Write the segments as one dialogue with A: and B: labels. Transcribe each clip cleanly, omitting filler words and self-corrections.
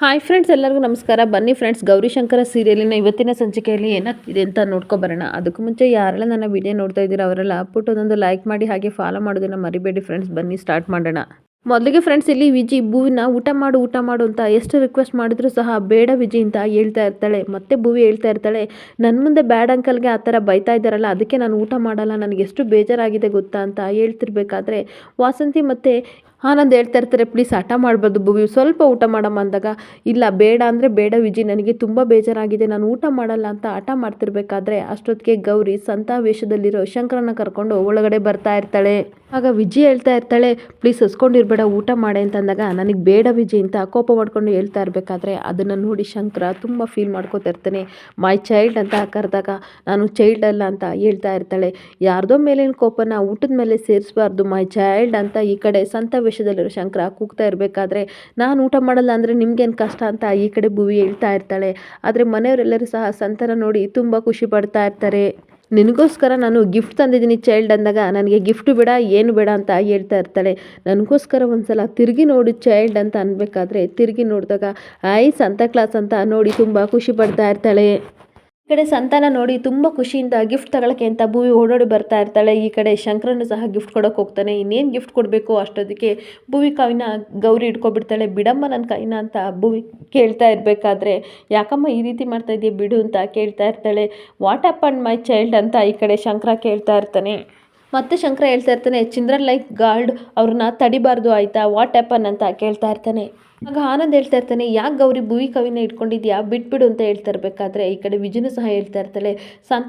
A: Hi friends, ಎಲ್ಲರಿಗೂ ನಮಸ್ಕಾರ. ಬನ್ನಿ ಫ್ರೆಂಡ್ಸ್, ಗೌರಿಶಂಕರ ಸೀರಿಯಲಿನ ಇವತ್ತಿನ ಸಂಚಿಕೆಯಲ್ಲಿ ಏನಾಗ್ತಿದೆ ಅಂತ ನೋಡ್ಕೊಬರೋಣ. ಅದಕ್ಕೂ ಮುಂಚೆ ಯಾರೆಲ್ಲ ನನ್ನ ವಿಡಿಯೋ ನೋಡ್ತಾ ಇದ್ದೀರಾ ಅವರೆಲ್ಲ ಪುಟ್ಟದೊಂದು ಲೈಕ್ ಮಾಡಿ ಹಾಗೆ ಫಾಲೋ ಮಾಡೋದನ್ನು ಮರಿಬೇಡಿ ಫ್ರೆಂಡ್ಸ್. ಬನ್ನಿ ಸ್ಟಾರ್ಟ್ ಮಾಡೋಣ. ಮೊದಲಿಗೆ ಫ್ರೆಂಡ್ಸ್, ಇಲ್ಲಿ ವಿಜಿ ಭೂವಿನ ಊಟ ಮಾಡು ಅಂತ ಎಷ್ಟು ರಿಕ್ವೆಸ್ಟ್ ಮಾಡಿದ್ರು ಸಹ ಬೇಡ ವಿಜಿ ಅಂತ ಹೇಳ್ತಾ ಇರ್ತಾಳೆ. ಮತ್ತೆ ಭೂವಿ ಹೇಳ್ತಾ ಇರ್ತಾಳೆ, ನನ್ನ ಮುಂದೆ ಬ್ಯಾಡ್ ಅಂಕಲ್ಗೆ ಆ ಥರ ಬೈತಾ ಇದ್ದಾರಲ್ಲ, ಅದಕ್ಕೆ ನಾನು ಊಟ ಮಾಡಲ್ಲ, ನನಗೆ ಎಷ್ಟು ಬೇಜಾರಾಗಿದೆ ಗೊತ್ತಾ ಅಂತ ಹೇಳ್ತಿರ್ಬೇಕಾದ್ರೆ ವಾಸಂತಿ ಮತ್ತು ಆನಂದ್ ಹೇಳ್ತಾ ಇರ್ತಾರೆ, ಪ್ಲೀಸ್ ಹಠ ಮಾಡಬಾರ್ದು ಭೂವಿ, ಸ್ವಲ್ಪ ಊಟ ಮಾಡಮ್ಮ ಅಂದಾಗ, ಇಲ್ಲ ಬೇಡ ಅಂದರೆ ಬೇಡ ವಿಜಿ, ನನಗೆ ತುಂಬ ಬೇಜಾರಾಗಿದೆ, ನಾನು ಊಟ ಮಾಡಲ್ಲ ಅಂತ ಹಠ ಮಾಡ್ತಿರ್ಬೇಕಾದ್ರೆ ಅಷ್ಟೊತ್ತಿಗೆ ಗೌರಿ ಸಂತಾವೇಶದಲ್ಲಿರೋ ಶಂಕರನ್ನ ಕರ್ಕೊಂಡು ಒಳಗಡೆ ಬರ್ತಾ ಇರ್ತಾಳೆ. ಆಗ ವಿಜಿ ಹೇಳ್ತಾ ಇರ್ತಾಳೆ, ಪ್ಲೀಸ್ ಹಸ್ಕೊಂಡಿರ್ಬೇಡ, ಊಟ ಮಾಡೆ ಅಂತ ಅಂದಾಗ, ನನಗೆ ಬೇಡ ವಿಜಿ ಅಂತ ಕೋಪ ಮಾಡ್ಕೊಂಡು ಹೇಳ್ತಾ ಇರಬೇಕಾದ್ರೆ ಅದನ್ನು ನೋಡಿ ಶಂಕರ ತುಂಬ ಫೀಲ್ ಮಾಡ್ಕೋತಾ ಇರ್ತಾನೆ. ಮೈ ಚೈಲ್ಡ್ ಅಂತ ಕರೆದಾಗ ನಾನು ಚೈಲ್ಡ್ ಅಲ್ಲ ಅಂತ ಹೇಳ್ತಾ ಇರ್ತಾಳೆ. ಯಾರ್ದೋ ಮೇಲಿನ ಕೋಪನ ಊಟದ ಮೇಲೆ ಸೇರಿಸಬಾರ್ದು ಮೈ ಚೈಲ್ಡ್ ಅಂತ ಈ ಕಡೆ ಸಂತಾವೇಶದಲ್ಲಿರೋ ಶಂಕರ ಕೂಗ್ತಾ ಇರಬೇಕಾದ್ರೆ, ನಾನು ಊಟ ಮಾಡಲ್ಲ ಅಂದರೆ ನಿಮ್ಗೇನು ಕಷ್ಟ ಅಂತ ಈ ಕಡೆ ಭುವಿ ಹೇಳ್ತಾ ಇರ್ತಾಳೆ. ಆದರೆ ಮನೆಯವರೆಲ್ಲರೂ ಸಹ ಸಂತನ ನೋಡಿ ತುಂಬ ಖುಷಿ ಪಡ್ತಾ ಇರ್ತಾರೆ. ನಿನಗೋಸ್ಕರ ನಾನು ಗಿಫ್ಟ್ ತಂದಿದ್ದೀನಿ ಚೈಲ್ಡ್ ಅಂದಾಗ, ನನಗೆ ಗಿಫ್ಟ್ ಬೇಡ ಏನು ಬೇಡ ಅಂತ ಹೇಳ್ತಾ ಇರ್ತಾಳೆ. ನನಗೋಸ್ಕರ ಒಂದ್ಸಲ ತಿರುಗಿ ನೋಡಿ ಚೈಲ್ಡ್ ಅಂತ ಅನ್ಬೇಕಾದ್ರೆ ತಿರುಗಿ ನೋಡಿದಾಗ ಸಂತಾ ಕ್ಲಾಸ್ ಅಂತ ನೋಡಿ ತುಂಬ ಖುಷಿ ಪಡ್ತಾ ಇರ್ತಾಳೆ. ಈ ಕಡೆ ಸಂತಾನ ನೋಡಿ ತುಂಬ ಖುಷಿಯಿಂದ ಗಿಫ್ಟ್ ತಗೊಳಕ್ಕೆ ಅಂತ ಭೂವಿ ಓಡೋಡಿ ಬರ್ತಾ ಇರ್ತಾಳೆ. ಈ ಕಡೆ ಶಂಕರನ್ನು ಸಹ ಗಿಫ್ಟ್ ಕೊಡೋಕೆ ಹೋಗ್ತಾನೆ. ಇನ್ನೇನು ಗಿಫ್ಟ್ ಕೊಡಬೇಕು ಅಷ್ಟೊತ್ತಿಗೆ ಭೂವಿ ಕೈನ ಗೌರಿ ಇಟ್ಕೊಬಿಡ್ತಾಳೆ. ಬಿಡಮ್ಮ ನನ್ನ ಕೈನ ಅಂತ ಭೂವಿ ಕೇಳ್ತಾ ಇರಬೇಕಾದ್ರೆ, ಯಾಕಮ್ಮ ಈ ರೀತಿ ಮಾಡ್ತಾ ಇದೆಯಾ ಬಿಡು ಅಂತ ಕೇಳ್ತಾ ಇರ್ತಾಳೆ. ವಾಟ್ ಹ್ಯಾಪನ್ ಮೈ ಚೈಲ್ಡ್ ಅಂತ ಈ ಕಡೆ ಶಂಕರ ಕೇಳ್ತಾ ಇರ್ತಾನೆ. ಮತ್ತೆ ಶಂಕರ ಹೇಳ್ತಾ ಇರ್ತಾನೆ, ಚಿಲ್ಡ್ರನ್ ಲೈಕ್ ಗಾರ್ಡ್ ಅವ್ರನ್ನ ತಡಿಬಾರ್ದು ಆಯಿತಾ, ವಾಟ್ ಹ್ಯಾಪನ್ ಅಂತ ಕೇಳ್ತಾ ಇರ್ತಾನೆ. ಆಗ ಆನಂದ್ ಹೇಳ್ತಾ ಇರ್ತಾನೆ, ಯಾಕೆ ಗೌರಿ ಭೂವಿ ಕವಿನ ಇಟ್ಕೊಂಡಿದ್ಯಾ, ಬಿಟ್ಬಿಡು ಅಂತ ಹೇಳ್ತಾ ಇರಬೇಕಾದ್ರೆ ಈ ಕಡೆ ವಿಜಯನೂ ಸಹ ಹೇಳ್ತಾ ಇರ್ತಾಳೆ,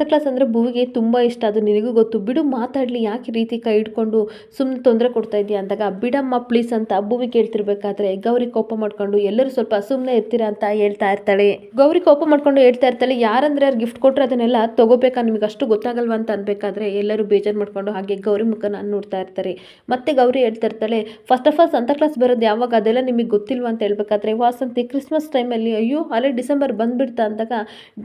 A: ಕ್ಲಾಸ್ ಅಂದರೆ ಭೂವಿಗೆ ತುಂಬ ಇಷ್ಟ, ಅದು ನಿನಗೂ ಗೊತ್ತು, ಬಿಡು ಮಾತಾಡಲಿ, ಯಾಕೆ ಈ ರೀತಿ ಕೈ ಇಟ್ಕೊಂಡು ಸುಮ್ಮನೆ ತೊಂದರೆ ಕೊಡ್ತಾ ಇದೆಯಾ ಅಂದಾಗ, ಬಿಡಮ್ಮ ಪ್ಲೀಸ್ ಅಂತ ಭೂವಿ ಕೇಳ್ತಿರ್ಬೇಕಾದ್ರೆ ಗೌರಿ ಕೋಪ ಮಾಡ್ಕೊಂಡು ಎಲ್ಲರೂ ಸ್ವಲ್ಪ ಸುಮ್ಮನೆ ಇರ್ತೀರಾ ಅಂತ ಹೇಳ್ತಾ ಇರ್ತಾಳೆ. ಗೌರಿ ಕೋಪ ಮಾಡ್ಕೊಂಡು ಹೇಳ್ತಾ ಇರ್ತಾಳೆ, ಯಾರಂದ್ರೆ ಯಾರು ಗಿಫ್ಟ್ ಕೊಟ್ಟರೆ ಅದನ್ನೆಲ್ಲ ತಗೋಬೇಕಾ, ನಿಮಗೆ ಅಷ್ಟು ಗೊತ್ತಾಗಲ್ವಾ ಅಂತ ಅನ್ಬೇಕಾದ್ರೆ ಎಲ್ಲರೂ ಬೇಜಾರು ಮಾಡ್ಕೊಂಡು ಹಾಗೆ ಗೌರಿ ಮುಖನ ನೋಡ್ತಾ ಇರ್ತಾರೆ. ಮತ್ತೆ ಗೌರಿ ಹೇಳ್ತಾ ಇರ್ತಾಳೆ, ಫಸ್ಟ್ ಆಫ್ ಆಲ್ ಕ್ಲಾಸ್ ಬರೋದು ಯಾವಾಗ, ಅದೆಲ್ಲ ನಿಮಗೆ ಗೊತ್ತಿಲ್ಲ ಅಂತ ಹೇಳ್ಬೇಕಾದ್ರೆ ವಾಸಂತಿ ಕ್ರಿಸ್ಮಸ್ ಟೈಮಲ್ಲಿ, ಅಯ್ಯೋ ಅಲ್ಲೇ ಡಿಸೆಂಬರ್ ಬಂದ್ಬಿಡ್ತಾ ಅಂದಾಗ,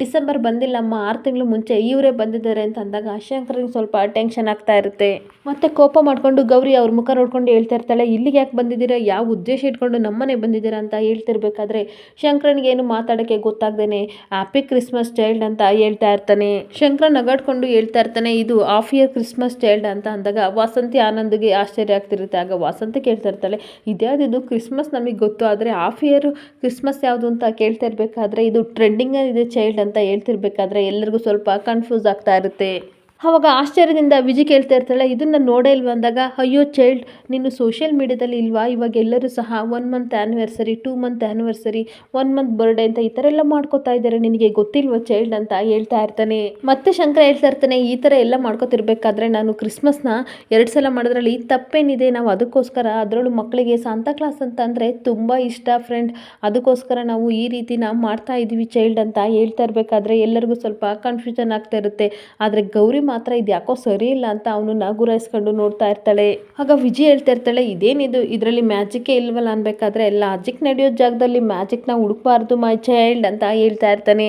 A: ಡಿಸೆಂಬರ್ ಬಂದಿಲ್ಲಮ್ಮ 6 ತಿಂಗಳು ಮುಂಚೆ ಇವರೇ ಬಂದಿದ್ದಾರೆ ಅಂತ ಅಂದಾಗ ಶಂಕರಿಗೆ ಸ್ವಲ್ಪ ಟೆನ್ಷನ್ ಆಗ್ತಾ ಇರುತ್ತೆ. ಮತ್ತೆ ಕೋಪ ಮಾಡ್ಕೊಂಡು ಗೌರಿ ಅವ್ರ ಮುಖ ನೋಡ್ಕೊಂಡು ಹೇಳ್ತಾ ಇರ್ತಾಳೆ, ಇಲ್ಲಿಗೆ ಯಾಕೆ ಬಂದಿದ್ದೀರಾ, ಯಾವ ಉದ್ದೇಶ ಇಟ್ಕೊಂಡು ನಮ್ಮನೆ ಬಂದಿದ್ದೀರಾ ಅಂತ ಹೇಳ್ತಿರ್ಬೇಕಾದ್ರೆ ಶಂಕರನಿಗೆ ಏನು ಮಾತಾಡೋಕ್ಕೆ ಗೊತ್ತಾಗ್ದೇನೆ ಹ್ಯಾಪಿ ಕ್ರಿಸ್ಮಸ್ ಚೈಲ್ಡ್ ಅಂತ ಹೇಳ್ತಾ ಇರ್ತಾನೆ. ಶಂಕರ ನಗಾಡ್ಕೊಂಡು ಹೇಳ್ತಾ ಇರ್ತಾನೆ, ಇದು ಹಾಫ್ ಇಯರ್ ಕ್ರಿಸ್ಮಸ್ ಚೈಲ್ಡ್ ಅಂತ ಅಂದಾಗ ವಾಸಂತಿ ಆನಂದ್ಗೆ ಆಶ್ಚರ್ಯ ಆಗ್ತಿರುತ್ತೆ. ಆಗ ವಾಸಂತಿ ಕೇಳ್ತಾ ಇರ್ತಾಳೆ, ಇದ್ಯಾವುದಿದು ಕ್ರಿಸ್ಮಸ್ ನಮಗೆ ಗೊತ್ತು, ಆದರೆ ಹಾಫ್ ಇಯರ್ ಕ್ರಿಸ್ಮಸ್ ಯಾವುದು ಅಂತ ಕೇಳ್ತಾ ಇರಬೇಕಾದ್ರೆ ಇದು ಟ್ರೆಂಡಿಂಗಲ್ಲಿದೆ ಚೈಲ್ಡ್ ಅಂತ ಹೇಳ್ತಿರ್ಬೇಕಾದ್ರೆ ಎಲ್ಲರಿಗೂ ಸ್ವಲ್ಪ ಕನ್ಫ್ಯೂಸ್ ಆಗ್ತಾ ಇರುತ್ತೆ. ಆವಾಗ ಆಶ್ಚರ್ಯದಿಂದ ವಿಜಿ ಕೇಳ್ತಾ ಇರ್ತಾಳೆ, ಇದನ್ನು ನೋಡೇ ಇಲ್ವಾ ಅಂದಾಗ, ಅಯ್ಯೋ ಚೈಲ್ಡ್ ನೀನು ಸೋಷಿಯಲ್ ಮೀಡಿಯಾದಲ್ಲಿ ಇಲ್ವಾ, ಇವಾಗ ಎಲ್ಲರೂ ಸಹ 1 month anniversary, 2 month anniversary, 1 month birthday ಅಂತ ಈ ಥರ ಎಲ್ಲ ಮಾಡ್ಕೋತಾ ಇದ್ದಾರೆ, ನಿನಗೆ ಗೊತ್ತಿಲ್ವ ಚೈಲ್ಡ್ ಅಂತ ಹೇಳ್ತಾ ಇರ್ತಾನೆ. ಮತ್ತೆ ಶಂಕರ ಹೇಳ್ತಾ ಇರ್ತಾನೆ, ಈ ಥರ ಎಲ್ಲ ಮಾಡ್ಕೋತಿರ್ಬೇಕಾದ್ರೆ ನಾನು ಕ್ರಿಸ್ಮಸ್ನ 2 ಸಲ ಮಾಡೋದ್ರಲ್ಲಿ ತಪ್ಪೇನಿದೆ, ನಾವು ಅದಕ್ಕೋಸ್ಕರ ಅದರಲ್ಲೂ ಮಕ್ಕಳಿಗೆ ಸಾಂತಾ ಕ್ಲಾಸ್ ಅಂತ ಅಂದರೆ ತುಂಬ ಇಷ್ಟ ಫ್ರೆಂಡ್, ಅದಕ್ಕೋಸ್ಕರ ನಾವು ಈ ರೀತಿನ ಮಾಡ್ತಾ ಇದ್ದೀವಿ ಚೈಲ್ಡ್ ಅಂತ ಹೇಳ್ತಾ ಇರಬೇಕಾದ್ರೆ ಎಲ್ಲರಿಗೂ ಸ್ವಲ್ಪ ಕನ್ಫ್ಯೂಷನ್ ಆಗ್ತಾ ಇರುತ್ತೆ. ಆದರೆ ಗೌರಿ ಮಾತ್ರ ಇದು ಯಾಕೋ ಸರಿ ಇಲ್ಲ ಅಂತ ಅವನನ್ನ ಗುರಾಯಿಸ್ಕೊಂಡು ನೋಡ್ತಾ ಇರ್ತಾಳೆ. ಆಗ ವಿಜಯ್ ಹೇಳ್ತಾ ಇರ್ತಾಳೆ, ಇದೇನಿದು, ಇದರಲ್ಲಿ ಮ್ಯಾಜಿಕ್ಕೇ ಇಲ್ವಲ್ಲ ಅನ್ಬೇಕಾದ್ರೆ, ಲಾಜಿಕ್ ನಡೆಯೋ ಜಾಗದಲ್ಲಿ ಮ್ಯಾಜಿಕ್ನ ಹುಡುಕ್ಬಾರ್ದು ಮೈ ಚೈಲ್ಡ್ ಅಂತ ಹೇಳ್ತಾ ಇರ್ತಾನೆ.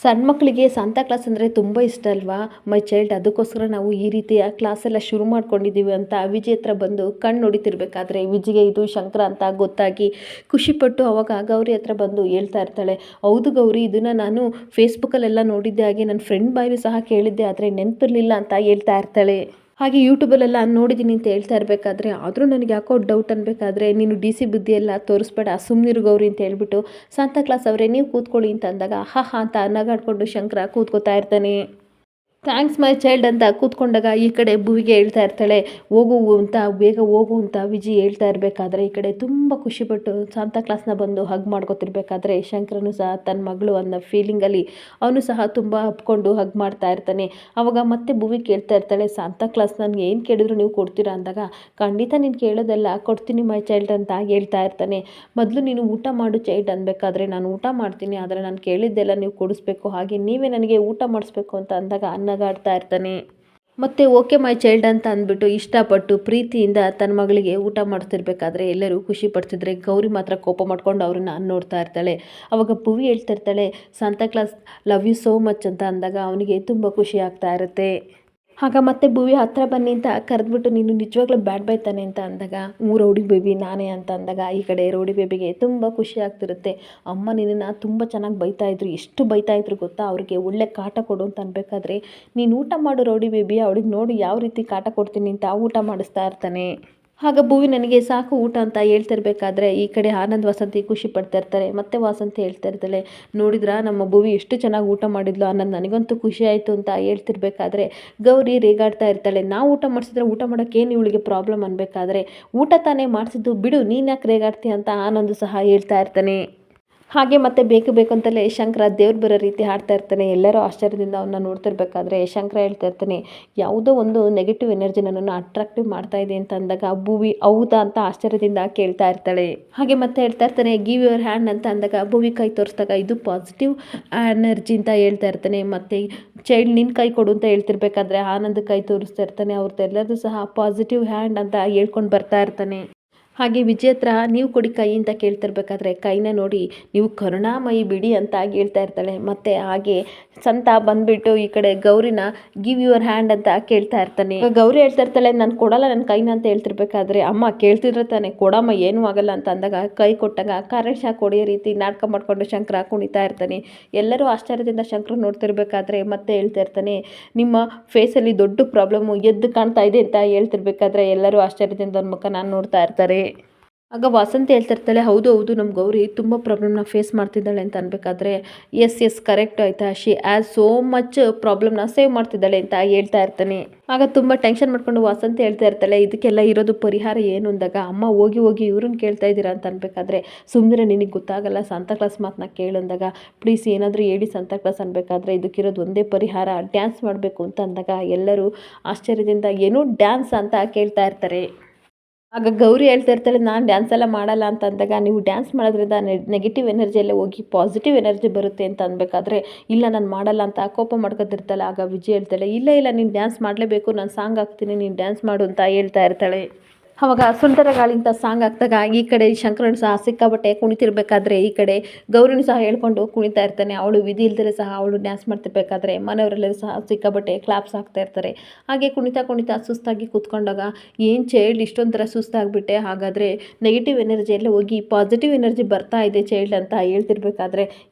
A: ಸಣ್ಣ ಮಕ್ಕಳಿಗೆ ಸಾಂತಾ ಕ್ಲಾಸ್ ಅಂದರೆ ತುಂಬ ಇಷ್ಟ ಅಲ್ವಾ ಮೈ ಚೈಲ್ಡ್, ಅದಕ್ಕೋಸ್ಕರ ನಾವು ಈ ರೀತಿಯ ಕ್ಲಾಸೆಲ್ಲ ಶುರು ಮಾಡ್ಕೊಂಡಿದ್ದೀವಿ ಅಂತ ವಿಜಯ್ ಹತ್ರ ಬಂದು ಕಣ್ಣು ನೋಡಿತಿರ್ಬೇಕಾದ್ರೆ ವಿಜಿಗೆ ಇದು ಶಂಕರ ಅಂತ ಗೊತ್ತಾಗಿ ಖುಷಿಪಟ್ಟು ಅವಾಗ ಗೌರಿ ಹತ್ರ ಬಂದು ಹೇಳ್ತಾ ಇರ್ತಾಳೆ, ಹೌದು ಗೌರಿ, ಇದನ್ನು ನಾನು ಫೇಸ್ಬುಕ್ಕಲ್ಲೆಲ್ಲ ನೋಡಿದ್ದೆ, ಹಾಗೆ ನನ್ನ ಫ್ರೆಂಡ್ ಬಾಯಲ್ಲಿ ಸಹ ಕೇಳಿದ್ದೆ, ಆದರೆ ನೆನಪಿರಲಿಲ್ಲ ಅಂತ ಹೇಳ್ತಾ ಇರ್ತಾಳೆ. ಹಾಗೆ ಯೂಟ್ಯೂಬಲ್ಲೆಲ್ಲ ನೋಡಿದ್ದೀನಿ ಅಂತ ಹೇಳ್ತಾ ಇರಬೇಕಾದ್ರೆ, ಆದರೂ ನನಗೆ ಯಾಕೋ ಡೌಟ್ ಅನ್ಬೇಕಾದ್ರೆ, ನೀನು ಡಿ ಸಿ ಬುದ್ಧಿ ಎಲ್ಲ ತೋರಿಸ್ಬೇಡ, ಸುಮ್ಮನಿರು ಗೌರಿ ಅಂತ ಹೇಳ್ಬಿಟ್ಟು ಸಾಂತಾ ಕ್ಲಾಸ್ ಅವರೇ ನೀವು ಕೂತ್ಕೊಳ್ಳಿ ಅಂತ ಅಂದಾಗ ಹಾ ಅಂತ ನಗಾಡ್ಕೊಂಡು ಶಂಕರ ಕೂತ್ಕೋತಾ ಇರ್ತಾನೆ. ಥ್ಯಾಂಕ್ಸ್ ಮೈ ಚೈಲ್ಡ್ ಅಂತ ಕೂತ್ಕೊಂಡಾಗ ಈ ಕಡೆ ಭುವಿಗೆ ಹೇಳ್ತಾ ಇರ್ತಾಳೆ, ಹೋಗು ಅಂತ, ಬೇಗ ಹೋಗು ಅಂತ ವಿಜಿ ಹೇಳ್ತಾ ಇರಬೇಕಾದ್ರೆ ಈ ಕಡೆ ತುಂಬ ಖುಷಿಪಟ್ಟು ಸಾಂತಾ ಕ್ಲಾಸ್ನ ಬಂದು ಹಗ್ ಮಾಡ್ಕೊತಿರ್ಬೇಕಾದ್ರೆ ಶಂಕರನು ಸಹ ತನ್ನ ಮಗಳು ಅನ್ನೋ ಫೀಲಿಂಗಲ್ಲಿ ಅವನು ಸಹ ತುಂಬ ಹಪ್ಕೊಂಡು ಹಗ್ ಮಾಡ್ತಾ ಇರ್ತಾನೆ. ಅವಾಗ ಮತ್ತೆ ಭುವಿ ಕೇಳ್ತಾ ಇರ್ತಾಳೆ, ಸಾಂತಾ ಕ್ಲಾಸ್ ನನಗೆ ಏನು ಕೇಳಿದ್ರು ನೀವು ಕೊಡ್ತೀರಾ ಅಂದಾಗ, ಖಂಡಿತ ನೀನು ಕೇಳೋದೆಲ್ಲ ಕೊಡ್ತೀನಿ ಮೈ ಚೈಲ್ಡ್ ಅಂತ ಹೇಳ್ತಾ ಇರ್ತಾನೆ. ಮೊದಲು ನೀನು ಊಟ ಮಾಡು ಚೈಲ್ಡ್ ಅನ್ಬೇಕಾದ್ರೆ, ನಾನು ಊಟ ಮಾಡ್ತೀನಿ, ಆದರೆ ನಾನು ಕೇಳಿದ್ದೆಲ್ಲ ನೀವು ಕೊಡಿಸ್ಬೇಕು, ಹಾಗೆ ನೀವೇ ನನಗೆ ಊಟ ಮಾಡಿಸ್ಬೇಕು ಅಂತ ಅಂದಾಗ ನಗಾಡ್ತಾ ಇರ್ತಾನೆ. ಮತ್ತೆ ಓಕೆ ಮೈ ಚೈಲ್ಡ್ ಅಂತ ಅಂದ್ಬಿಟ್ಟು ಇಷ್ಟಪಟ್ಟು ಪ್ರೀತಿಯಿಂದ ತನ್ನ ಮಗಳಿಗೆ ಊಟ ಮಾಡ್ತಿರ್ಬೇಕಾದ್ರೆ ಎಲ್ಲರೂ ಖುಷಿ ಪಡ್ತಿದ್ರೆ ಗೌರಿ ಮಾತ್ರ ಕೋಪ ಮಾಡ್ಕೊಂಡು ಅವ್ರನ್ನ ನೋಡ್ತಾ ಇರ್ತಾಳೆ. ಅವಾಗ ಭುವಿ ಹೇಳ್ತಾ ಇರ್ತಾಳೆ, Santa Claus love you so much ಅಂತ ಅಂದಾಗ ಅವನಿಗೆ ತುಂಬ ಖುಷಿ ಆಗ್ತಾ ಇರುತ್ತೆ. ಆಗ ಮತ್ತೆ ಭುವಿ ಹತ್ರ ಬನ್ನಿ ಅಂತ ಕರೆದ್ಬಿಟ್ಟು ನೀನು ನಿಜವಾಗ್ಲೂ ಬ್ಯಾಡ್ ಬಾಯ್ ತಾನೆ ಅಂತ ಅಂದಾಗ ರೌಡಿ ಬೇಬಿ ನಾನೇ ಅಂತ ಅಂದಾಗ ಈ ಕಡೆ ರೌಡಿ ಬೇಬಿಗೆ ತುಂಬ ಖುಷಿ ಆಗ್ತಿರುತ್ತೆ. ಅಮ್ಮ ನಿನ್ನನ್ನು ತುಂಬ ಚೆನ್ನಾಗಿ ಬೈತಾ ಇದ್ರು, ಎಷ್ಟು ಬೈತಾ ಇದ್ರು ಗೊತ್ತಾ, ಅವ್ರಿಗೆ ಒಳ್ಳೆ ಕಾಟ ಕೊಡು ಅಂತ ಅನ್ಬೇಕಾದ್ರೆ ನೀನು ಊಟ ಮಾಡು ರೌಡಿ ಬೇಬಿ, ಅವಳಿಗೆ ನೋಡಿ ಯಾವ ರೀತಿ ಕಾಟ ಕೊಡ್ತೀನಿ ಅಂತ ಊಟ ಮಾಡಿಸ್ತಾ ಇರ್ತಾನೆ. ಆಗ ಭುವಿ ನನಗೆ ಸಾಕು ಊಟ ಅಂತ ಹೇಳ್ತಿರ್ಬೇಕಾದ್ರೆ ಈ ಕಡೆ ಆನಂದ್ ವಸಂತಿ ಖುಷಿ ಪಡ್ತಾ ಇರ್ತಾರೆ. ಮತ್ತೆ ವಾಸಂತಿ ಹೇಳ್ತಾ ಇರ್ತಾಳೆ, ನೋಡಿದ್ರಾ ನಮ್ಮ ಭುವಿ ಎಷ್ಟು ಚೆನ್ನಾಗಿ ಊಟ ಮಾಡಿದ್ಲು ಅನ್ನೋದು ನನಗಂತೂ ಖುಷಿ ಆಯಿತು ಅಂತ ಹೇಳ್ತಿರ್ಬೇಕಾದ್ರೆ ಗೌರಿ ರೇಗಾಡ್ತಾ ಇರ್ತಾಳೆ. ನಾವು ಊಟ ಮಾಡಿಸಿದ್ರೆ ಊಟ ಮಾಡೋಕ್ಕೇನು ಇವಳಿಗೆ ಪ್ರಾಬ್ಲಮ್ ಅನ್ಬೇಕಾದ್ರೆ ಊಟ ತಾನೇ ಮಾಡಿಸಿದ್ದು ಬಿಡು, ನೀನು ಯಾಕೆ ರೇಗಾಡ್ತೀಯ ಅಂತ ಆನಂದ್ ಸಹ ಹೇಳ್ತಾ ಇರ್ತಾನೆ. ಹಾಗೆ ಮತ್ತೆ ಬೇಕು ಬೇಕು ಅಂತಲೇ ಶಂಕರ ದೇವ್ರು ಬರೋ ರೀತಿ ಹಾಡ್ತಾ ಇರ್ತಾನೆ. ಎಲ್ಲರೂ ಆಶ್ಚರ್ಯದಿಂದ ಅವನ್ನ ನೋಡ್ತಿರ್ಬೇಕಾದ್ರೆ ಶಂಕರ ಹೇಳ್ತಾ ಇರ್ತಾನೆ, ಯಾವುದೋ ಒಂದು ನೆಗೆಟಿವ್ ಎನರ್ಜಿ ನನ್ನನ್ನು ಅಟ್ರಾಕ್ಟಿವ್ ಮಾಡ್ತಾ ಇದೆ ಅಂತ ಅಂದಾಗ ಭುವಿ ಹೌದಾ ಅಂತ ಆಶ್ಚರ್ಯದಿಂದ ಕೇಳ್ತಾ ಇರ್ತಾಳೆ. ಹಾಗೆ ಮತ್ತೆ ಹೇಳ್ತಾ ಇರ್ತಾನೆ ಗಿವ್ ಯುವರ್ ಹ್ಯಾಂಡ್ ಅಂತ ಅಂದಾಗ ಭುವಿ ಕೈ ತೋರಿಸಿದಾಗ ಇದು ಪಾಸಿಟಿವ್ ಎನರ್ಜಿ ಅಂತ ಹೇಳ್ತಾ ಇರ್ತಾನೆ. ಮತ್ತೆ ಚೈಲ್ಡ್ ನಿನ್ನ ಕೈ ಕೊಡು ಅಂತ ಹೇಳ್ತಿರ್ಬೇಕಾದ್ರೆ ಆನಂದ್ ಕೈ ತೋರಿಸ್ತಾ ಇರ್ತಾನೆ. ಅವ್ರದ್ದು ಎಲ್ಲರದು ಸಹ ಪಾಸಿಟಿವ್ ಹ್ಯಾಂಡ್ ಅಂತ ಹೇಳ್ಕೊಂಡು ಬರ್ತಾ ಇರ್ತಾನೆ. ಹಾಗೆ ವಿಜಯ್ ಹತ್ರ ನೀವು ಕೊಡಿ ಕೈ ಅಂತ ಕೇಳ್ತಿರ್ಬೇಕಾದ್ರೆ ಕೈನ ನೋಡಿ ನೀವು ಕರುಣಾಮಯಿ ಬಿಡಿ ಅಂತ ಹೇಳ್ತಾ ಇರ್ತಾಳೆ. ಮತ್ತು ಹಾಗೆ ಸಂತ ಬಂದುಬಿಟ್ಟು ಈ ಕಡೆ ಗೌರಿನ ಗಿವ್ ಯುವರ್ ಹ್ಯಾಂಡ್ ಅಂತ ಕೇಳ್ತಾ ಇರ್ತಾನೆ. ಗೌರಿ ಹೇಳ್ತಾ ಇರ್ತಾಳೆ ನಾನು ಕೊಡಲ್ಲ ನನ್ನ ಕೈನ ಅಂತ ಹೇಳ್ತಿರ್ಬೇಕಾದ್ರೆ ಅಮ್ಮ ಕೇಳ್ತಿದ್ರೆ ತಾನೆ ಕೊಡಮ್ಮ ಏನೂ ಆಗಲ್ಲ ಅಂತ ಅಂದಾಗ ಕೈ ಕೊಟ್ಟಾಗ ಕರೆಂಟ್ ಶಾಕ್ ಹೊಡೆಯೋ ರೀತಿ ನಾಟಕ ಮಾಡಿಕೊಂಡು ಶಂಕರ ಕುಣಿತಾ ಇರ್ತಾನೆ. ಎಲ್ಲರೂ ಆಶ್ಚರ್ಯದಿಂದ ಶಂಕರ ನೋಡ್ತಿರ್ಬೇಕಾದ್ರೆ ಮತ್ತೆ ಹೇಳ್ತಾ ಇರ್ತಾನೆ ನಿಮ್ಮ ಫೇಸಲ್ಲಿ ದೊಡ್ಡ ಪ್ರಾಬ್ಲಮ್ಮು ಎದ್ದು ಕಾಣ್ತಾ ಇದೆ ಅಂತ ಹೇಳ್ತಿರ್ಬೇಕಾದ್ರೆ ಎಲ್ಲರೂ ಆಶ್ಚರ್ಯದಿಂದ ಅವ್ರ ಮುಖ ನಾನು ನೋಡ್ತಾ ಇರ್ತಾರೆ. ಆಗ ವಾಸಂತಿ ಹೇಳ್ತಿರ್ತಾಳೆ ಹೌದು ಹೌದು ನಮ್ಮ ಗೌರಿ ತುಂಬ ಪ್ರಾಬ್ಲಮ್ನ ಫೇಸ್ ಮಾಡ್ತಿದ್ದಾಳೆ ಅಂತ ಅನ್ಬೇಕಾದ್ರೆ ಎಸ್ ಕರೆಕ್ಟ್ ಆಯಿತಾ, ಶಿ ಆ್ಯಸ್ ಸೋ ಮಚ್ ಪ್ರಾಬ್ಲಮ್ನ ಸೇವ್ ಮಾಡ್ತಿದ್ದಾಳೆ ಅಂತ ಹೇಳ್ತಾ ಇರ್ತಾನೆ. ಆಗ ತುಂಬ ಟೆನ್ಷನ್ ಮಾಡ್ಕೊಂಡು ವಾಸಂತಿ ಹೇಳ್ತಾ ಇರ್ತಾಳೆ ಇದಕ್ಕೆಲ್ಲ ಇರೋದು ಪರಿಹಾರ ಏನು ಅಂದಾಗ ಅಮ್ಮ ಹೋಗಿ ಇವ್ರನ್ನ ಕೇಳ್ತಾ ಇದ್ದೀರಾ ಅಂತ ಅನ್ಬೇಕಾದ್ರೆ ಸುಮ್ಮನೆ ನಿನಗೆ ಗೊತ್ತಾಗಲ್ಲ ಸಂತಾ ಕ್ಲಾಸ್ ಮಾತನ್ನ ಕೇಳಂದಾಗ ಪ್ಲೀಸ್ ಏನಾದರೂ ಹೇಳಿ ಸಂತಾ ಕ್ಲಾಸ್ ಅನ್ಬೇಕಾದ್ರೆ ಇದಕ್ಕಿರೋದು ಒಂದೇ ಪರಿಹಾರ ಡ್ಯಾನ್ಸ್ ಮಾಡಬೇಕು ಅಂತ ಅಂದಾಗ ಎಲ್ಲರೂ ಆಶ್ಚರ್ಯದಿಂದ ಏನು ಡ್ಯಾನ್ಸ್ ಅಂತ ಕೇಳ್ತಾ ಇರ್ತಾರೆ. ಆಗ ಗೌರಿ ಹೇಳ್ತಾ ಇರ್ತಾಳೆ ನಾನು ಡ್ಯಾನ್ಸ್ ಎಲ್ಲ ಮಾಡಲ್ಲ ಅಂತ ಅಂದಾಗ ನೀವು ಡ್ಯಾನ್ಸ್ ಮಾಡೋದ್ರಿಂದ ನೆಗೆಟಿವ್ ಎನರ್ಜಿ ಎಲ್ಲ ಹೋಗಿ ಪಾಸಿಟಿವ್ ಎನರ್ಜಿ ಬರುತ್ತೆ ಅಂತ ಅನ್ಬೇಕಾದ್ರೆ ಇಲ್ಲ ನಾನು ಮಾಡಲ್ಲ ಅಂತ ಕೋಪ ಮಾಡ್ಕೊತಿರ್ತಾಳೆ. ಆಗ ವಿಜಯ್ ಹೇಳ್ತಾಳೆ ಇಲ್ಲ ನೀನು ಡ್ಯಾನ್ಸ್ ಮಾಡಲೇಬೇಕು, ನಾನು ಸಾಂಗ್ ಹಾಕ್ತೀನಿ ನೀನು ಡ್ಯಾನ್ಸ್ ಮಾಡು ಅಂತ ಹೇಳ್ತಾ ಇರ್ತಾಳೆ. ಅವಾಗ ಸುಂದರ ಗಾಳಿ ಅಂತ ಸಾಂಗ್ ಹಾಕ್ದಾಗ ಈ ಕಡೆ ಶಂಕರನ್ ಸಹ ಸಿಕ್ಕಾಬಟ್ಟೆ ಕುಣಿತಿರ್ಬೇಕಾದ್ರೆ ಈ ಕಡೆ ಗೌರಿನೂ ಸಹ ಹೇಳ್ಕೊಂಡು ಕುಣಿತಾ ಇರ್ತಾನೆ. ಅವಳು ವಿಧಿ ಇಲ್ದರೆ ಸಹ ಅವಳು ಡ್ಯಾನ್ಸ್ ಮಾಡ್ತಿರ್ಬೇಕಾದ್ರೆ ಮನೆಯವರೆಲ್ಲರೂ ಸಹ ಸಿಕ್ಕಾಬಟ್ಟೆ ಕ್ಲಾಪ್ಸ್ ಹಾಕ್ತಾ ಇರ್ತಾರೆ. ಹಾಗೆ ಕುಣಿತಾ ಸುಸ್ತಾಗಿ ಕೂತ್ಕೊಂಡಾಗ ಏನು ಚೈಲ್ಡ್ ಇಷ್ಟೊಂಥರ ಸುಸ್ತಾಗ್ಬಿಟ್ಟೆ, ಹಾಗಾದರೆ ನೆಗೆಟಿವ್ ಎನರ್ಜಿ ಎಲ್ಲ ಹೋಗಿ ಪಾಸಿಟಿವ್ ಎನರ್ಜಿ ಬರ್ತಾ ಇದೆ ಚೈಲ್ಡ್ ಅಂತ ಹೇಳ್ತಿರ್ಬೇಕಾದ್ರೆ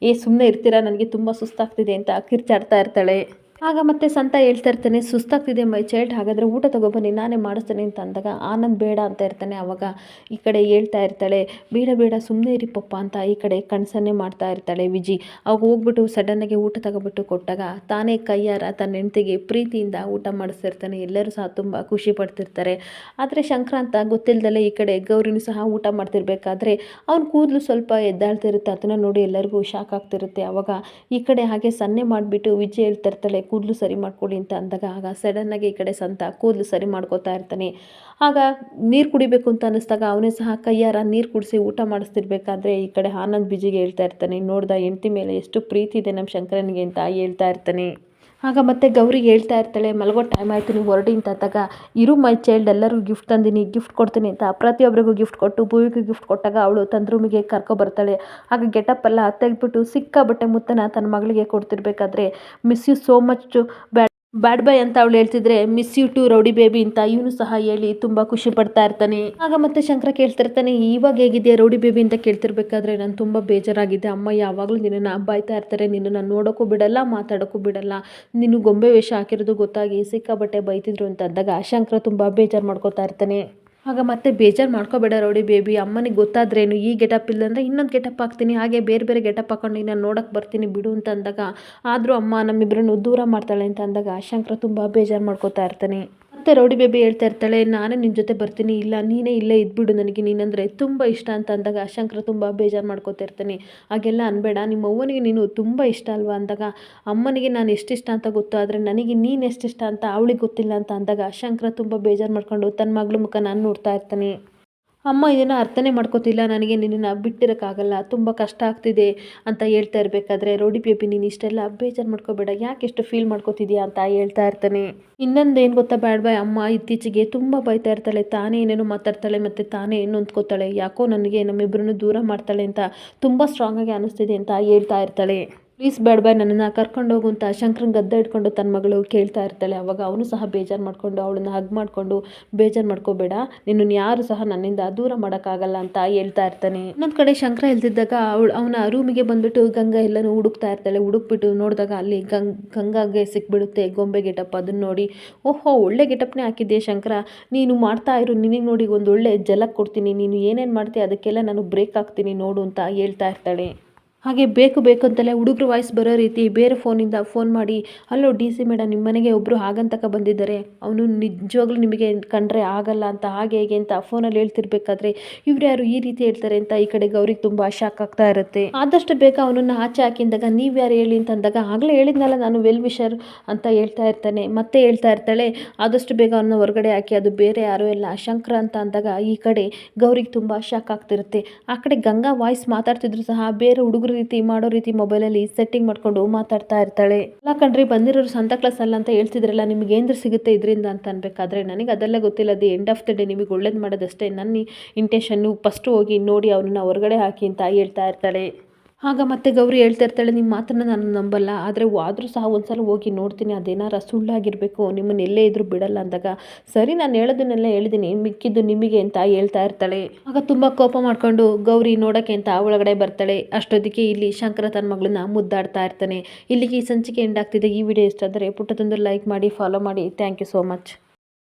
A: ಸುಮ್ಮನೆ ಇರ್ತೀರಾ ನನಗೆ ತುಂಬ ಸುಸ್ತಾಗ್ತಿದೆ ಅಂತ ಕಿರ್ಚಾಡ್ತಾ ಇರ್ತಾಳೆ. ಆಗ ಮತ್ತೆ ಸಂತ ಹೇಳ್ತಾ ಇರ್ತಾನೆ ಸುಸ್ತಾಗ್ತಿದೆ ಮೈ ಚೈಲ್ಡ್, ಹಾಗಾದರೆ ಊಟ ತಗೊಬನ್ನಿ ನಾನೇ ಮಾಡಿಸ್ತೇನೆ ಅಂತ ಅಂದಾಗ ಆನಂದ್ ಬೇಡ ಅಂತ ಇರ್ತಾನೆ. ಅವಾಗ ಈ ಕಡೆ ಹೇಳ್ತಾ ಇರ್ತಾಳೆ ಬೇಡ ಸುಮ್ಮನೆ ಇರಿ ಪಪ್ಪ ಅಂತ ಈ ಕಡೆ ಕಣ್ಸನ್ನೇ ಮಾಡ್ತಾ ಇರ್ತಾಳೆ ವಿಜಿ. ಅವಾಗ ಹೋಗ್ಬಿಟ್ಟು ಸಡನ್ನಾಗಿ ಊಟ ತಗೊಬಿಟ್ಟು ಕೊಟ್ಟಾಗ ತಾನೇ ಕೈಯಾರ ತನ್ನ ಹೆಂಡತಿಗೆ ಪ್ರೀತಿಯಿಂದ ಊಟ ಮಾಡಿಸ್ತಿರ್ತಾನೆ. ಎಲ್ಲರೂ ಸಹ ತುಂಬ ಖುಷಿ ಪಡ್ತಿರ್ತಾರೆ. ಆದರೆ ಶಂಕ್ರಾಂತ ಗೊತ್ತಿಲ್ಲದಲ್ಲೇ ಈ ಕಡೆ ಗೌರಿನೂ ಸಹ ಊಟ ಮಾಡ್ತಿರ್ಬೇಕಾದ್ರೆ ಅವ್ನ ಕೂದಲು ಸ್ವಲ್ಪ ಎದ್ದಾಳ್ತಿರುತ್ತೆ. ಅದನ್ನು ನೋಡಿ ಎಲ್ಲರಿಗೂ ಶಾಕ್ ಆಗ್ತಿರುತ್ತೆ. ಅವಾಗ ಈ ಕಡೆ ಹಾಗೆ ಸನ್ನೆ ಮಾಡಿಬಿಟ್ಟು ವಿಜಯ್ ಹೇಳ್ತಾ ಇರ್ತಾಳೆ ಕೂದಲು ಸರಿ ಮಾಡ್ಕೊಳ್ಳಿ ಅಂತ ಅಂದಾಗ ಆಗ ಸಡನ್ನಾಗಿ ಈ ಕಡೆ ಸಂತ ಕೂದಲು ಸರಿ ಮಾಡ್ಕೋತಾ ಇರ್ತಾನೆ. ಆಗ ನೀರು ಕುಡಿಬೇಕು ಅಂತ ಅನ್ನಿಸ್ದಾಗ ಅವನೇ ಸಹ ಕೈಯಾರ ನೀರು ಕುಡಿಸಿ ಊಟ ಮಾಡಿಸ್ತಿರ್ಬೇಕಾದ್ರೆ ಈ ಕಡೆ ಆನಂದ್ ಬಿಜಿಗೆ ಹೇಳ್ತಾ ಇರ್ತಾನೆ ನೋಡ್ದ ಹೆಂಡತಿ ಮೇಲೆ ಎಷ್ಟು ಪ್ರೀತಿ ಇದೆ ನಮ್ಮ ಶಂಕರನಿಗೆ ಅಂತ ಹೇಳ್ತಾ ಇರ್ತಾನೆ. ಆಗ ಮತ್ತೆ ಗೌರಿಗೆ ಹೇಳ್ತಾ ಇರ್ತಾಳೆ ಮಲಗೋ ಟೈಮ್ ಆಯಿತು ನೀವು ಹೊರಡಿ ಅಂತ ಅಂದಾಗ ಇರು ಮೈ ಚೈಲ್ಡ್ ಎಲ್ಲರೂ ಗಿಫ್ಟ್ ತಂದಿನಿ ಗಿಫ್ಟ್ ಕೊಡ್ತೀನಿ ಅಂತ ಪ್ರತಿಯೊಬ್ಬರಿಗೂ ಗಿಫ್ಟ್ ಕೊಟ್ಟು ಭೂವಿಗೂ ಗಿಫ್ಟ್ ಕೊಟ್ಟಾಗ ಅವಳು ತನ್ನ ರೂಮಿಗೆ ಕರ್ಕೊಬರ್ತಾಳೆ. ಆಗ ಗೆಟಪ್ ಎಲ್ಲ ತೆಗೆದ್ಬಿಟ್ಟು ಸಿಕ್ಕಾಬಟ್ಟೆ ಮುತ್ತನ ತನ್ನ ಮಗಳಿಗೆ ಕೊಡ್ತಿರ್ಬೇಕಾದ್ರೆ miss you so much bad boy ಅಂತ ಅವಳು ಹೇಳ್ತಿದ್ರೆ miss you too rowdy baby ಅಂತ ಇವನು ಸಹ ಹೇಳಿ ತುಂಬ ಖುಷಿ ಪಡ್ತಾ ಇರ್ತಾನೆ. ಆಗ ಮತ್ತೆ ಶಂಕರ ಕೇಳ್ತಿರ್ತಾನೆ ಇವಾಗ ಹೇಗಿದೆಯಾ ರೌಡಿ ಬೇಬಿ ಅಂತ ಕೇಳ್ತಿರ್ಬೇಕಾದ್ರೆ ನಾನು ತುಂಬ ಬೇಜಾರಾಗಿದೆ, ಅಮ್ಮ ಯಾವಾಗಲೂ ನಿನ್ನನ್ನು ಬೈತಾ ಇರ್ತಾರೆ, ನಿನ್ನನ್ನು ನೋಡೋಕ್ಕೂ ಬಿಡಲ್ಲ ಮಾತಾಡೋಕ್ಕೂ ಬಿಡಲ್ಲ, ನೀನು ಗೊಂಬೆ ವೇಷ ಹಾಕಿರೋದು ಗೊತ್ತಾಗಿ ಸಿಕ್ಕಾಬಟ್ಟೆ ಬೈತಿದ್ರು ಅಂತ ಅಂದಾಗ ಶಂಕರ ತುಂಬ ಬೇಜಾರು ಮಾಡ್ಕೋತಾ ಇರ್ತಾನೆ. ಆಗ ಮತ್ತೆ ಬೇಜಾರು ಮಾಡ್ಕೋಬೇಡ ರೌಡಿ ಬೇಬಿ, ಅಮ್ಮನಿಗೆ ಗೊತ್ತಾದ್ರೇನು ಈ ಗೆಟಪ್ ಇಲ್ಲಂದರೆ ಇನ್ನೊಂದು ಗೆಟಪ್ ಹಾಕ್ತೀನಿ, ಹಾಗೆ ಬೇರೆ ಗೆಟಪ್ ಹಾಕೊಂಡು ನಾನು ನೋಡೋಕ್ಕೆ ಬರ್ತೀನಿ ಬಿಡು ಅಂತ ಅಂದಾಗ ಆದರೂ ಅಮ್ಮ ನಮ್ಮಿಬ್ಬರನ್ನು ದೂರ ಮಾಡ್ತಾಳೆ ಅಂತ ಅಂದಾಗ ಶಂಕರ ತುಂಬ ಬೇಜಾರು ಮಾಡ್ಕೋತಾ ಇರ್ತಾನೆ. ಮತ್ತೆ ರೌಡಿ ಬೇಬಿ ಹೇಳ್ತಾ ಇರ್ತಾಳೆ ನಾನೇ ನಿನ್ನ ಜೊತೆ ಬರ್ತೀನಿ, ಇಲ್ಲ ನೀನೇ ಇಲ್ಲೇ ಇದ್ಬಿಡು, ನನಗೆ ನೀನಂದರೆ ತುಂಬ ಇಷ್ಟ ಅಂತ ಅಂದಾಗ ಶಂಕರ ತುಂಬ ಬೇಜಾರು ಮಾಡ್ಕೋತಾ ಇರ್ತಾನೆ. ಹಾಗೆಲ್ಲ ಅನ್ಬೇಡ, ನಿಮ್ಮ ಅವ್ವನಿಗೆ ನೀನು ತುಂಬ ಇಷ್ಟ ಅಲ್ವಾ ಅಂದಾಗ ಅಮ್ಮನಿಗೆ ನಾನು ಎಷ್ಟಿಷ್ಟ ಅಂತ ಗೊತ್ತು, ಆದರೆ ನನಗೆ ನೀನು ಎಷ್ಟಿಷ್ಟ ಅಂತ ಅವಳಿಗೆ ಗೊತ್ತಿಲ್ಲ ಅಂತ ಅಂದಾಗ ಶಂಕರ ತುಂಬ ಬೇಜಾರು ಮಾಡ್ಕೊಂಡು ತನ್ನ ಮಗಳ ಮುಖ ನಾನು ನೋಡ್ತಾ ಇರ್ತಾನೆ. ಅಮ್ಮ ಇದನ್ನು ಅರ್ಥನೇ ಮಾಡ್ಕೋತಿಲ್ಲ, ನನಗೆ ನಿನ್ನನ್ನು ಬಿಟ್ಟಿರೋಕ್ಕಾಗಲ್ಲ, ತುಂಬ ಕಷ್ಟ ಆಗ್ತಿದೆ ಅಂತ ಹೇಳ್ತಾ ಇರಬೇಕಾದ್ರೆ ರೌಡಿ ಬೇಬಿ ನೀನು ಇಷ್ಟೆಲ್ಲ ಬೇಜಾರು ಮಾಡ್ಕೋಬೇಡ, ಯಾಕೆ ಎಷ್ಟು ಫೀಲ್ ಮಾಡ್ಕೋತಿದ್ಯಾ ಅಂತ ಹೇಳ್ತಾ ಇರ್ತಾನೆ. ಇನ್ನೊಂದು ಏನು ಗೊತ್ತಾ ಬ್ಯಾಡ್ ಬಾಯ್, ಅಮ್ಮ ಇತ್ತೀಚೆಗೆ ತುಂಬ ಬೈತಾ ಇರ್ತಾಳೆ, ತಾನೇ ಏನೇನೋ ಮಾತಾಡ್ತಾಳೆ ಮತ್ತು ತಾನೇ ನೊಂದ್ಕೋತಾಳೆ, ಯಾಕೋ ನನಗೆ ನಮ್ಮಿಬ್ಬರನ್ನು ದೂರ ಮಾಡ್ತಾಳೆ ಅಂತ ತುಂಬ ಸ್ಟ್ರಾಂಗಾಗಿ ಅನ್ನಿಸ್ತಿದೆ ಅಂತ ಹೇಳ್ತಾ ಇರ್ತಾಳೆ. ಪ್ಲೀಸ್ ಬೇಡ ಬಾಯ್ ನನ್ನನ್ನು ಕರ್ಕೊಂಡೋಗು ಅಂತ ಶಂಕರನ್ ಗದ್ದ ಇಟ್ಕೊಂಡು ತನ್ನ ಮಗಳು ಕೇಳ್ತಾ ಇರ್ತಾಳೆ. ಅವಾಗ ಅವನು ಸಹ ಬೇಜಾರು ಮಾಡಿಕೊಂಡು ಅವಳನ್ನು ಹಗ್ ಮಾಡಿಕೊಂಡು ಬೇಜಾರು ಮಾಡ್ಕೋಬೇಡ, ನಿನ್ನನ್ನು ಯಾರು ಸಹ ನನ್ನಿಂದ ದೂರ ಮಾಡೋಕ್ಕಾಗಲ್ಲ ಅಂತ ಹೇಳ್ತಾ ಇರ್ತಾನೆ. ಇನ್ನೊಂದು ಕಡೆ ಶಂಕರ ಇಲ್ದಿದ್ದಾಗ ಅವನ ರೂಮಿಗೆ ಬಂದ್ಬಿಟ್ಟು ಗಂಗಾ ಎಲ್ಲನೂ ಹುಡುಕ್ತಾ ಇರ್ತಾಳೆ. ಹುಡುಕ್ಬಿಟ್ಟು ನೋಡಿದಾಗ ಅಲ್ಲಿ ಗಂಗಾಗೆ ಸಿಕ್ಬಿಡುತ್ತೆ ಗೊಂಬೆ ಗೆಟಪ್. ಅದನ್ನ ನೋಡಿ ಓಹೋ ಒಳ್ಳೆ ಗೆಟಪ್ನೇ ಹಾಕಿದ್ದೆ ಶಂಕರ, ನೀನು ಮಾಡ್ತಾ ಇರು, ನಿನಗೆ ನೋಡಿ ಒಂದು ಒಳ್ಳೆ ಜಲಕ್ ಕೊಡ್ತೀನಿ, ನೀನು ಏನೇನು ಮಾಡ್ತೀಯ ಅದಕ್ಕೆಲ್ಲ ನಾನು ಬ್ರೇಕ್ ಹಾಕ್ತೀನಿ ನೋಡು ಅಂತ ಹೇಳ್ತಾ ಇರ್ತಾಳೆ. ಹಾಗೆ ಬೇಕು ಅಂತಲೇ ಹುಡುಗರು ವಾಯ್ಸ್ ಬರೋ ರೀತಿ ಬೇರೆ ಫೋನಿಂದ ಫೋನ್ ಮಾಡಿ, ಹಲೋ ಡಿ ಸಿ ಮೇಡಮ್, ನಿಮ್ಮ ಮನೆಗೆ ಒಬ್ಬರು ಆಗಂತಕ ಬಂದಿದ್ದಾರೆ, ಅವನು ನಿಜವಾಗ್ಲೂ ನಿಮಗೆ ಕಂಡ್ರೆ ಆಗಲ್ಲ ಅಂತ ಹಾಗೆ ಹೇಗೆ ಅಂತ ಫೋನಲ್ಲಿ ಹೇಳ್ತಿರ್ಬೇಕಾದ್ರೆ ಇವ್ರು ಯಾರು ಈ ರೀತಿ ಹೇಳ್ತಾರೆ ಅಂತ ಈ ಕಡೆ ಗೌರಿಗೆ ತುಂಬ ಶಾಕ್ ಆಗ್ತಾ ಇರುತ್ತೆ. ಆದಷ್ಟು ಬೇಗ ಅವನನ್ನು ಆಚೆ ಹಾಕಿದಾಗ ನೀವು ಯಾರು ಹೇಳಿ ಅಂತ ಅಂದಾಗ ಆಗಲೇ ಹೇಳಿದ್ನಲ್ಲ ನಾನು ವೆಲ್ ವಿಷರ್ ಅಂತ ಹೇಳ್ತಾ ಇರ್ತಾನೆ. ಮತ್ತೆ ಹೇಳ್ತಾ ಇರ್ತಾಳೆ ಆದಷ್ಟು ಬೇಗ ಅವನ್ನ ಹೊರಗಡೆ ಹಾಕಿ, ಅದು ಬೇರೆ ಯಾರೂ ಇಲ್ಲ ಶಂಕರ ಅಂತ ಅಂದಾಗ ಈ ಕಡೆ ಗೌರಿಗೆ ತುಂಬ ಶಾಕ್ ಆಗ್ತಿರುತ್ತೆ. ಆ ಕಡೆ ಗಂಗಾ ವಾಯ್ಸ್ ಮಾತಾಡ್ತಿದ್ರು ಸಹ ಬೇರೆ ಹುಡುಗರು ರೀತಿ ಮಾಡೋ ರೀತಿ ಮೊಬೈಲಲ್ಲಿ ಸೆಟ್ಟಿಂಗ್ ಮಾಡ್ಕೊಂಡು ಮಾತಾಡ್ತಾ ಇರ್ತಾಳೆ. ಅಲ್ಲ ಕಣ್ರಿ, ಬಂದಿರೋರು ಸಂತಾ ಕ್ಲಾಸ್ ಅಲ್ಲ ಅಂತ ಹೇಳ್ತಿದ್ರಲ್ಲ, ನಿಮ್ಗೆ ಏನ್ರ ಸಿಗುತ್ತೆ ಇದರಿಂದ ಅಂತ ಅನ್ಬೇಕಾದ್ರೆ ನನಗೆ ಅದೆಲ್ಲ ಗೊತ್ತಿಲ್ಲ, ಅದು ಎಂಡ್ ಆಫ್ ದ ಡೇ ನಿಮಗೆ ಒಳ್ಳೇದು ಮಾಡೋದಷ್ಟೇ ನನ್ನ ಇಂಟೆನ್ಷನ್ನು, ಫಸ್ಟು ಹೋಗಿ ನೋಡಿ ಅವನನ್ನ ಹೊರಗಡೆ ಹಾಕಿ ಅಂತ ಹೇಳ್ತಾ ಇರ್ತಾಳೆ. ಆಗ ಮತ್ತೆ ಗೌರಿ ಹೇಳ್ತಾ ಇರ್ತಾಳೆ, ನಿಮ್ಮ ಮಾತನ್ನು ನಾನು ನಂಬಲ್ಲ, ಆದರೂ ಸಹ ಒಂದ್ಸಲ ಹೋಗಿ ನೋಡ್ತೀನಿ, ಅದೇನಾರ ಸುಳ್ಳಾಗಿರಬೇಕು, ನಿಮ್ಮನ್ನು ಎಲ್ಲೇ ಇದ್ರೂ ಬಿಡಲ್ಲ ಅಂದಾಗ ಸರಿ ನಾನು ಹೇಳೋದನ್ನೆಲ್ಲ ಹೇಳಿದ್ದೀನಿ, ಮಿಕ್ಕಿದ್ದು ನಿಮಗೆ ಅಂತ ಹೇಳ್ತಾ ಇರ್ತಾಳೆ. ಆಗ ತುಂಬ ಕೋಪ ಮಾಡಿಕೊಂಡು ಗೌರಿ ನೋಡೋಕ್ಕೆ ಅಂತ ಒಳಗಡೆ ಬರ್ತಾಳೆ. ಅಷ್ಟೊತ್ತಿಗೆ ಇಲ್ಲಿ ಶಂಕರ ತನ್ನ ಮಗಳನ್ನ ಮುದ್ದಾಡ್ತಾ ಇರ್ತಾನೆ. ಇಲ್ಲಿಗೆ ಈ ಸಂಚಿಕೆ ಎಂಡ್ ಆಗ್ತಿದೆ. ಈ ವಿಡಿಯೋ ಇಷ್ಟ ಆದರೆ ಪುಟ್ಟದೊಂದು ಲೈಕ್ ಮಾಡಿ, ಫಾಲೋ ಮಾಡಿ. Thank you so much.